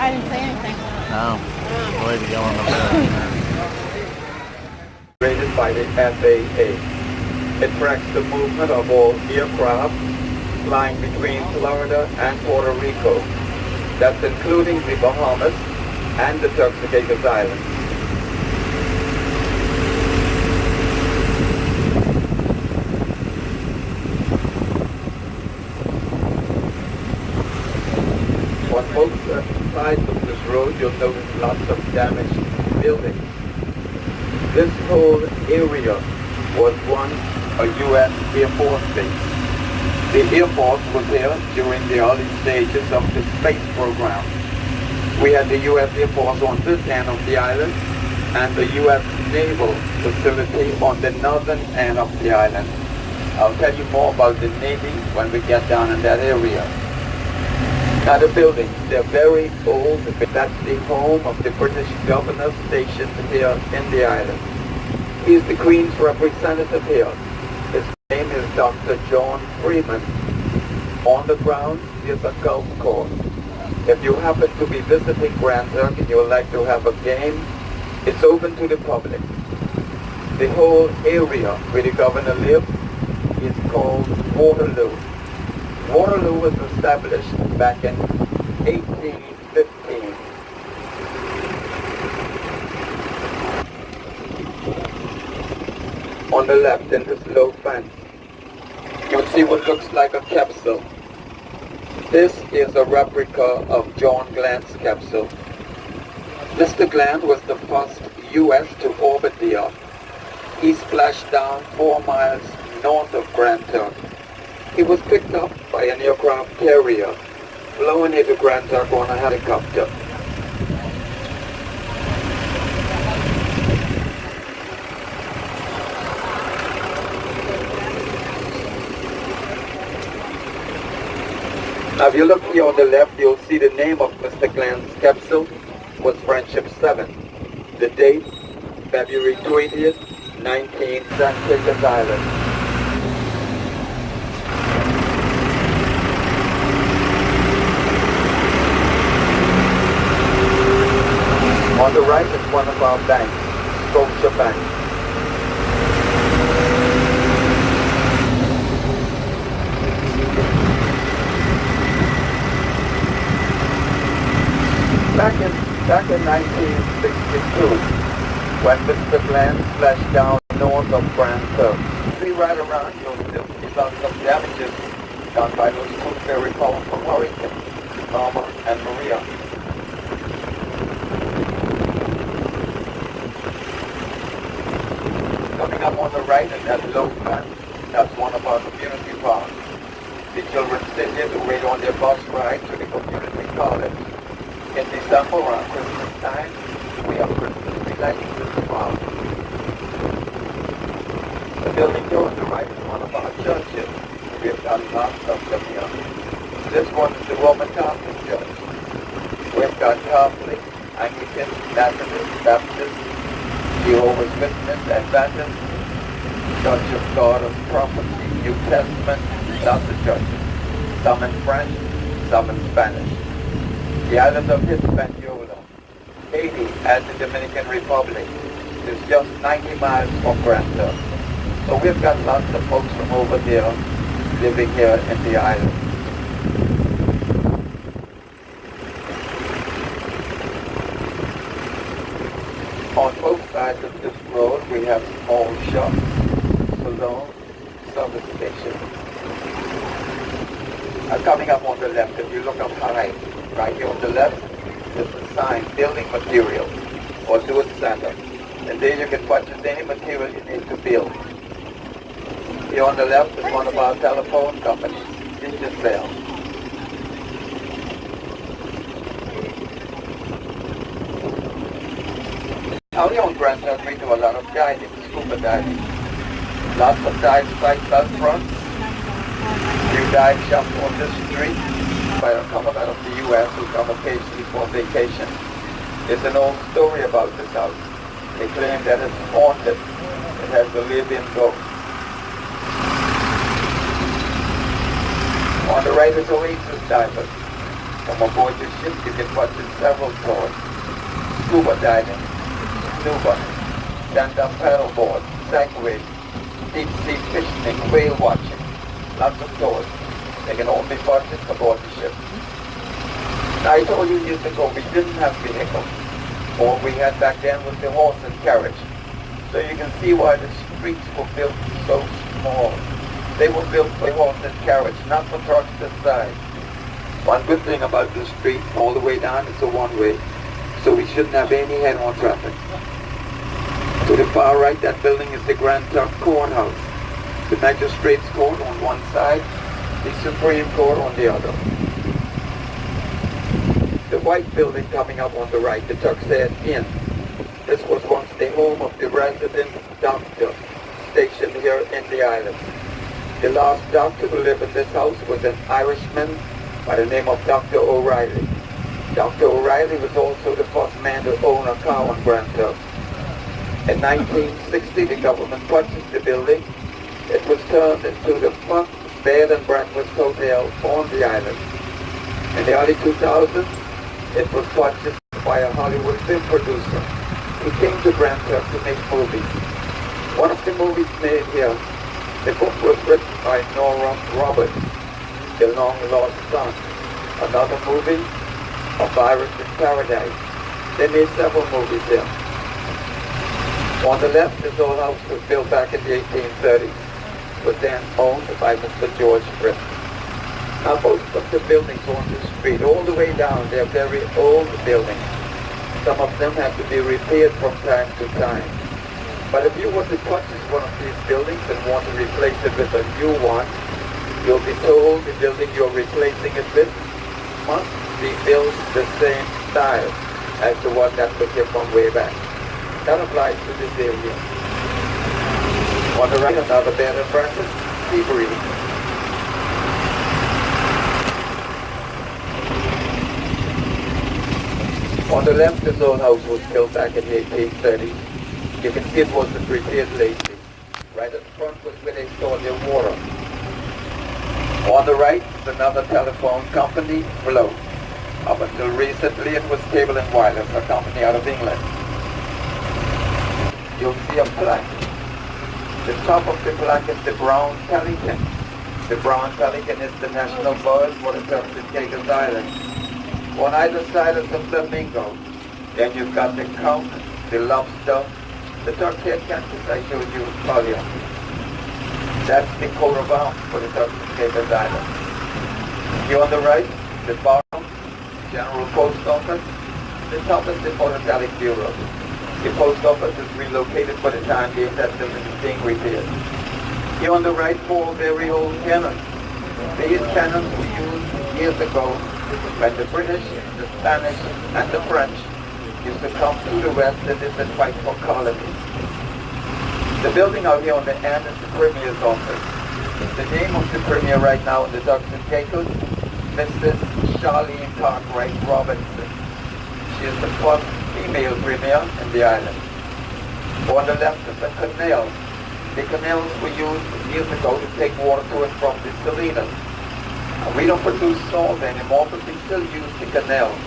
I didn't say anything. No. The lady yelling up there. Rated by the FAA. It tracks the movement of all aircraft flying between Florida and Puerto Rico. That's including the Bahamas and the Turks and Caicos Islands. On both sides of this road, you'll notice lots of damaged buildings. This whole area was once a U.S. Air Force base. The Air Force was here during the early stages of the space program. We had the U.S. Air Force on this end of the island and the U.S. Naval facility on the northern end of the island. I'll tell you more about the Navy when we get down in that area. Now the buildings, they're very old. That's the home of the British governor stationed here in the island. He's the Queen's representative here. His name is Dr. John Freeman. On the grounds is a golf course. If you happen to be visiting Grand Turk and you would like to have a game, it's open to the public. The whole area where the governor lives is called Waterloo. Waterloo was established back in 1815. On the left in this low fence, you'll see what looks like a capsule. This is a replica of John Glenn's capsule. Mr. Glenn was the first U.S. to orbit the Earth. He splashed down 4 miles north of Grand Turk. He was picked up by an aircraft carrier, flown into Grand Turk on a helicopter. Now if you look here on the left, you'll see the name of Mr. Glenn's capsule was Friendship 7. The date, February 20th, 19th, St. Caicos Island. On the right is one of our banks, Scotia Bank. Back in 1962, when Mr. Glenn splashed down north of Grand Turk, see right around you, there's some damages done by those two very powerful hurricanes, Norma and Maria. Coming up on the right in that low fence, that's one of our community parks. The children sit here to wait on their bus ride to the community college. In December, around Christmas time, we have Christmas tree lighting in the park. The building here on the right is one of our churches. We've got lots of them here. This one is the Roman Catholic Church. We've got Catholic, Anglican, Methodist, Baptist, Jehovah's Witness, Adventist, Church of God of Prophecy, New Testament, lots of churches. Some in French, some in Spanish. The island of Hispaniola, Haiti, and the Dominican Republic is just 90 miles from Grand Turk. So we've got lots of folks from over there living here in the island. On both sides of this road we have small shops, salons, service stations. Coming up on the left, if you look up high, right here on the left, there's a sign, building materials, or do it center. And there you can purchase any material you need to build. Here on the left is one of our telephone companies, Digicel. Out here on Grand Turk, we do a lot of diving, scuba diving. Lots of dive sites out front. You dive shop on this street by a couple out of the U.S. who come occasionally for vacation. There's an old story about this house. They claim that it's haunted. It has a live-in ghost. On the right is Oasis divers. From aboard the ship you can purchase several tours. Scuba diving, scuba, stand-up paddleboard, segway, deep-sea fishing, whale watching. Lots of tours. They can all be purchased aboard the ship. Now I told you years ago we didn't have vehicles. All we had back then was the horse and carriage. So you can see why the streets were built so small. They were built for horse and carriage, not for trucks this size. One good thing about this street, all the way down, it's a one-way. So we shouldn't have any head-on traffic. To the far right, that building is the Grand Turk courthouse. The magistrates court on one side, the Supreme Court on the other. The white building coming up on the right, the Turk's Head Inn. This was once the home of the resident doctor stationed here in the island. The last doctor who lived in this house was an Irishman by the name of Dr. O'Reilly. Dr. O'Reilly was also the first man to own a car on Grand Turk. In 1960, the government purchased the building. It was turned into the first bed and breakfast hotel on the island. In the early 2000s, it was purchased by a Hollywood film producer who came to Grand Turk to make movies. One of the movies made here, the book was written by Nora Roberts, The Long Lost Son. Another movie, A Virus in Paradise. They made several movies here. On the left, this old house was built back in the 1830s. It was then owned by Mr. George Fripp. Now most of the buildings on the street, all the way down, they're very old buildings. Some of them have to be repaired from time to time. But if you were to purchase one of these buildings and want to replace it with a new one, you'll be told the building you're replacing it with must be built the same style as the one that was here from way back. That applies to this area. On the right, another bed and breakfast, Seabury. On the left, this old house was built back in the 1830s. You can see it wasn't repaired lately. Right at the front was where they stored their water. On the right is another telephone company, Flow. Up until recently, it was Cable and Wireless, a company out of England. You'll see a plaque. The top of the plaque is the brown pelican. The brown pelican is the national bird for the Turks and Caicos Islands. On either side is the flamingo. Then you've got the conch, the lobster, the Turk's Head cactus I showed you earlier. That's the coat of arms for the Turks and Caicos Islands. Here on the right, the bottom, General Post Office. The top is the Philatelic Bureau. The post office is relocated for the time being. That building is being repaired. Here on the right, four very old cannons. These cannons were used years ago when the British, the Spanish, and the French used to come to the West and visit fight for colonies. The building out here on the end is the Premier's office. The name of the Premier right now in the Turks and Caicos, Mrs. Charlene Cartwright Robinson. She is the first female Premier in the island. On the left is a canal. The canals were used years ago to take water to and from the salinas. We don't produce salt anymore, but we still use the canals.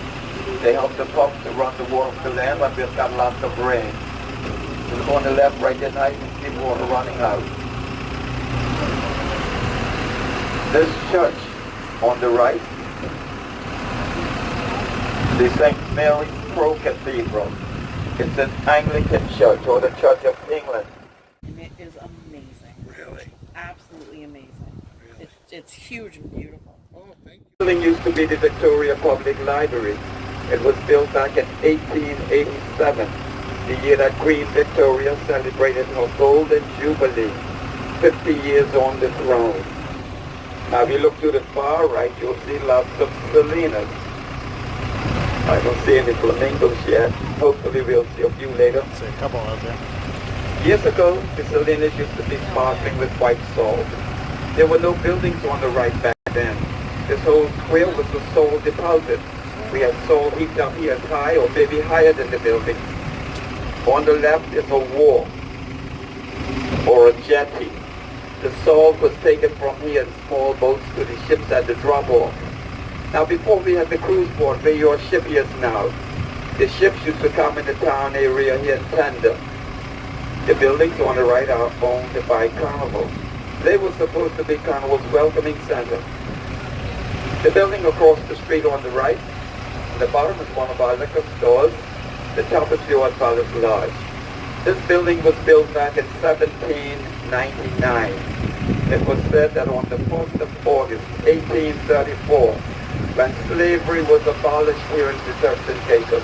They help the pumps to run the water to land when we've got lots of rain. So look on the left right there now, you can see water running out. This church on the right, the St. Mary's Pro Cathedral. It's an Anglican church, or the Church of England. And it is amazing. Really? Absolutely amazing. It's huge and beautiful. Oh, thank you. The building used to be the Victoria Public Library. It was built back in 1887, the year that Queen Victoria celebrated her Golden Jubilee, 50 years on the throne. Now if you look to the far right, you'll see lots of salinas. I don't see any flamingos yet. Hopefully we'll see a few later. See a couple out there. Years ago, the salinas used to be sparkling with white salt. There were no buildings on the right back then. This whole square was a salt deposit. We had salt heaped up here as high or maybe higher than the building. On the left is a wharf or a jetty. The salt was taken from here in small boats to the ships at the drop-off. Now before we had the cruise port where your ship is now, the ships used to come in the town area here in tandem. The buildings on the right are owned by Carnival. They were supposed to be Carnival's welcoming center. The building across the street on the right, on the bottom is one of our liquor stores. The top is the Odd Palace Lodge. This building was built back in 1799. It was said that on the 1st of August, 1834, when slavery was abolished here in the Turks and Caicos,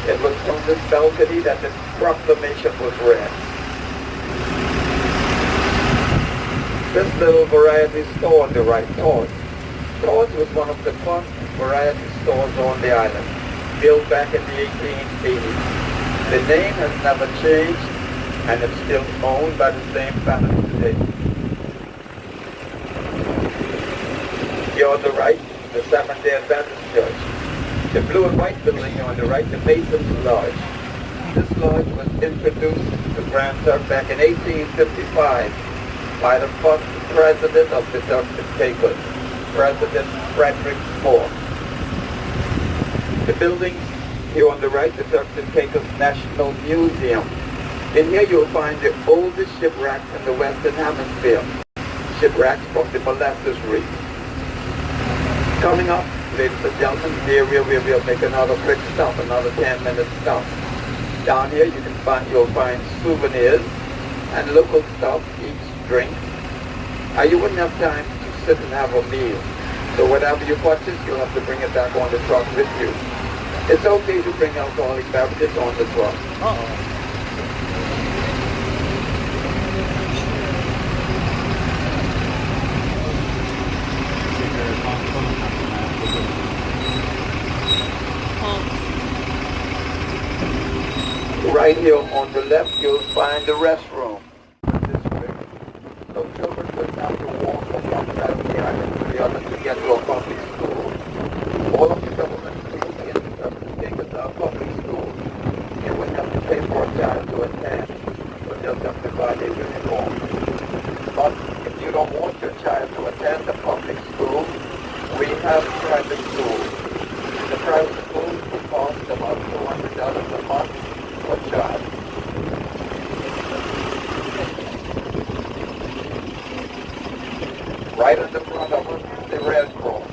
it was from this balcony that the proclamation was read. This little variety store on the right, Todd's. Todd's was one of the first variety stores on the island, built back in the 1880s. The name has never changed, and it's still owned by the same family today. Here on the right, the Seventh-day Adventist Church. The blue and white building on the right, the Mason's Lodge. This lodge was introduced to Grand Turk back in 1855 by the first president of the Turks and Caicos, President Frederick Moore. The buildings here on the right, the Turks and Caicos National Museum. In here you'll find the oldest shipwrecks in the Western Hemisphere, shipwrecks from the Molasses Reef. Coming up, ladies and gentlemen, the area where we'll make another quick stop, another 10-minute stop. Down here you'll find souvenirs and local stuff, eat, drink. You wouldn't have time to sit and have a meal. So whatever you purchase, you'll have to bring it back on the truck with you. It's okay to bring alcoholic beverages on the truck. Right here on the left, you'll find the restroom. So children would have to walk from one side of the island to the other to get to a public school. All of the government schools in the Turks and Caicos are public schools. You wouldn't have to pay for a child to attend, but just have to buy their uniform. But if you don't want your child to attend the public school, we have private schools. The private schools will cost about $200 a month per child. Right at the front of us, the Red Cross.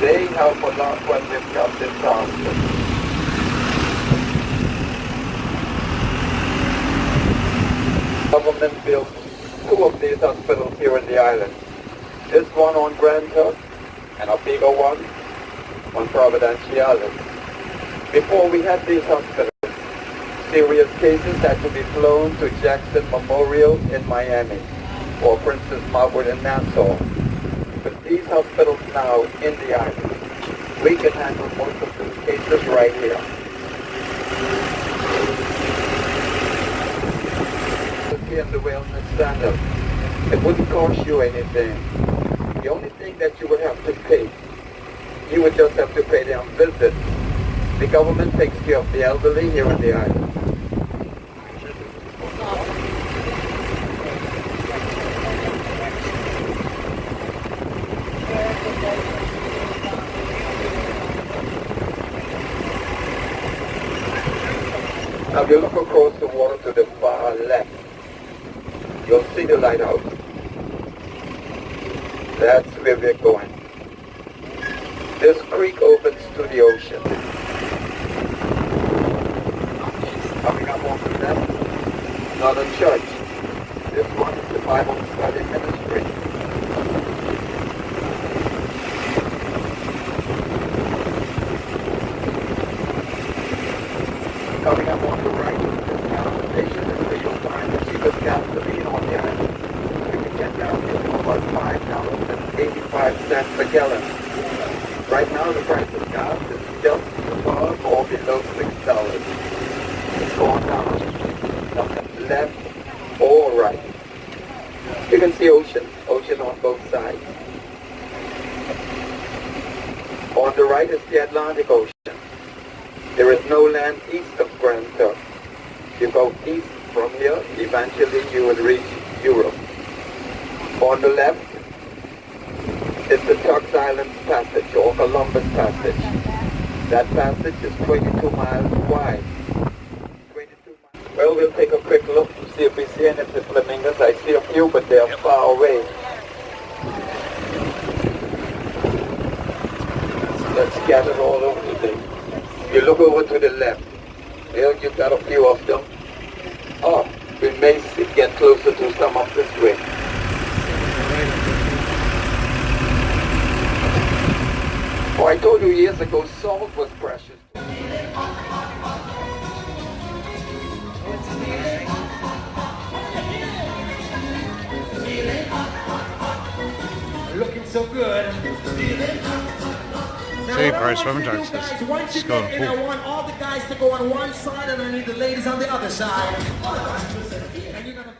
They help a lot when they've got disasters. Government built 2 of these hospitals here in the island. This one on Grand Turk and a bigger one on Providenciales. Before we had these hospitals, serious cases had to be flown to Jackson Memorial in Miami or Princess Margaret in Nassau. With these hospitals now in the island, we can handle most of those cases right here. In the wellness center, it wouldn't cost you anything. The only thing that you would have to pay, you would just have to pay them visits. The government takes care of the elderly here in the island. Now if you look across the water to the far left, you'll see the lighthouse. That's where we're going. This creek opens to the ocean. Coming up on the left, another church. This one is the Bible Study Ministry. Coming up on the right, this gas station is where you'll find the cheapest gasoline on the island. You can get down here for about $5.85 a gallon. Right now the price of gas is just above or below $6. It's going down. Nothing left All right. You can see ocean on both sides. On the right is the Atlantic Ocean. There is no land east of Grand Turk. You go east from here, eventually you will reach Europe. On the left is the Turks Island Passage or Columbus Passage. That passage is 22 miles wide. 22 miles. Well, we'll take a quick look to see if we see any of the flamingos. I see a few, but they are far away. They're scattered all over the place. You look over to the left. There you got a few of them. Oh, we may get closer to some up this way. Oh, I told you years ago, salt was precious. Looking so good. See, Price Swimming Trunks is Once you just going get in, I poop. want all the guys to go on one side and I need the ladies on the other side. And you're gonna